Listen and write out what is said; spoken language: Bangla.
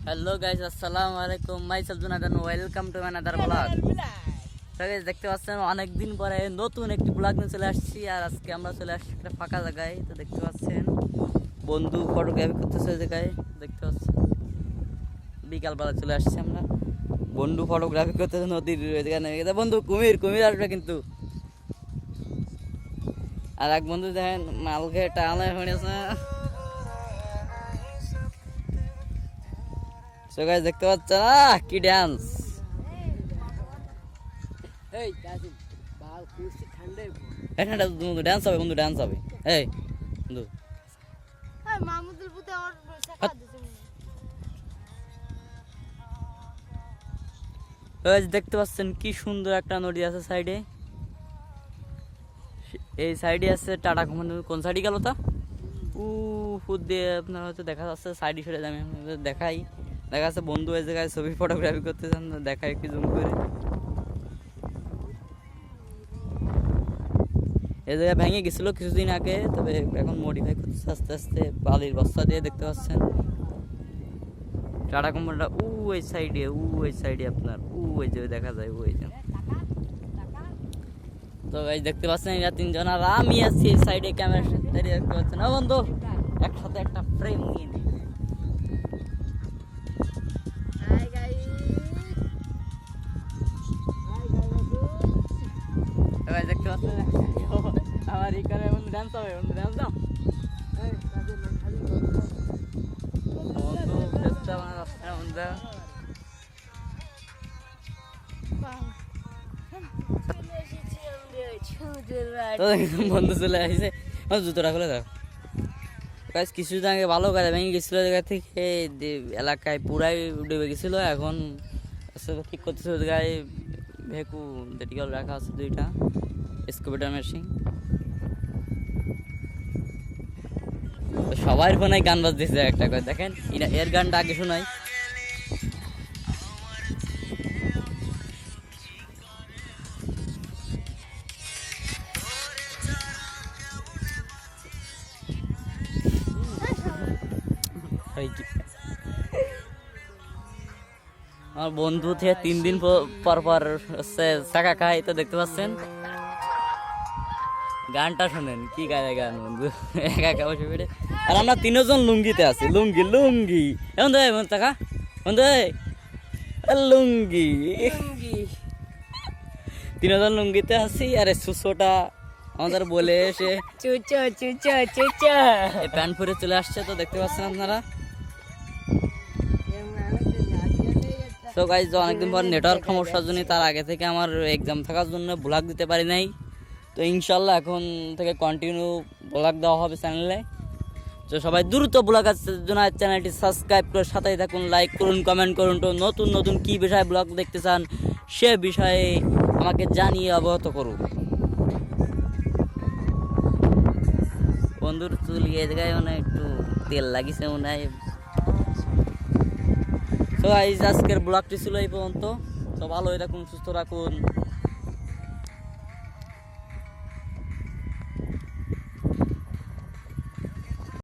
হ্যালো গাইস, আসসালামু আলাইকুম। Myself Jonathan, welcome to another blog. তো গাইস দেখতে পাচ্ছেন অনেকদিন পরে নতুন একটি ব্লগ নিয়ে চলে আসছি। আর আজকে আমরা চলে আসছি একটা ফাঁকা জায়গায়। তো দেখতে পাচ্ছেন বন্ধু ফটোগ্রাফি করতেছে ওই জায়গায়, দেখতে পাচ্ছেন বিকালবেলা চলে আসছি আমরা। বন্ধু ফটোগ্রাফি করতেছে নদীর ওই জায়গায় নেমে গেছে। বন্ধু কুমির কুমির আসবে কিন্তু। আর এক বন্ধু দেখেন মাল খেয়ে টানে হয়েছে। সো গাইস দেখতে পাচ্ছেন কি ডান্স। বন্ধু ডান্স হবে, বন্ধু ডান্স হবে। এই বন্ধু দেখতে পাচ্ছেন কি সুন্দর একটা নদী আছে সাইডে। এই সাইডে আছে টাটা কোম্পানি। কোন সাইডে গেল তা ফুট দিয়ে আপনার হয়তো দেখা যাচ্ছে। সাইডে সরে আমি দেখাই। দেখা যাচ্ছে বন্ধু এই জায়গায় ছবি ফটোগ্রাফি করতেছেন, দেখাই একটু জুম করে। এই জায়গায় ভেঙে গেছিল কিছুদিন আগে, তবে এখন মডিফাই করতেছে আস্তে আস্তে বালির বস্তা দিয়ে। দেখতে পাচ্ছেন টাটা কোম্পানিটা ওই সাইডে, ওই সাইডে আপনার ওই যে দেখা যায় ওই যে। তো এই দেখতে পাচ্ছেন এরা তিনজন, আর আমি আছি এই সাইডে ক্যামেরার সাথে দাঁড়িয়ে। দেখতে পাচ্ছেন না বন্ধু, একসাথে একটা ফ্রেম নিয়ে নিই। দেখতে পাচ্ছেন আমার এই করে বন্ধু ডান্স হবে। বন্ধু ডান্স দাও। বন্ধু চলে আসছে। জুতোটা খুলে দাও। কিছুদিন আগে ভালো কাজে ভেঙে গেছিল, জায়গা থেকে এলাকায় পুরাই ডুবে গেছিল। এখন ঠিক করতেছে ওই জায়গায় ভেকু যেটিকাল রাখা আছে দুইটা স্কুবিটার মেশিন। সবার ফোনে গান বাজতেছে একটা করে। দেখেন এর গানটা আগে শোনাই। আমার বন্ধু থেকে 3 দিন পর পর হচ্ছে চাকা খাই। তো দেখতে পাচ্ছেন গানটা শোনেন কি গায়ে গান বন্ধু একা একা বসে পেটে। আর আমরা 3জন লুঙ্গিতে আছি। লুঙ্গি লুঙ্গি এখন দেয় টাকা বন্ধু লুঙ্গি 3জন লুঙ্গিতে আছি। আরে সুসোটা আমাদের বলে এসে প্যান্ট পরে চলে আসছে। তো দেখতে পাচ্ছেন আপনারা। তো গাইজ অনেকদিন পর নেটওয়ার্ক সমস্যার জন্য তার আগে থেকে আমার এক্সাম থাকার জন্য ব্লগ দিতে পারি নাই। তো ইনশাল্লাহ এখন থেকে কন্টিনিউ ব্লগ দেওয়া হবে চ্যানেলে। তো সবাই দ্রুত ব্লগার জন্য চ্যানেলটি সাবস্ক্রাইব করে সাথেই থাকুন, লাইক করুন, কমেন্ট করুন। তো নতুন নতুন কী বিষয়ে ব্লগ দেখতে চান সে বিষয়ে আমাকে জানিয়ে অবগত করুন। বন্ধুর চুল এই জায়গায় মানে একটু তেল লাগিয়েছে মনে হয়। তো আজকের ব্লগটি ছিল এই পর্যন্ত। তো ভালোই রাখুন, সুস্থ রাখুন।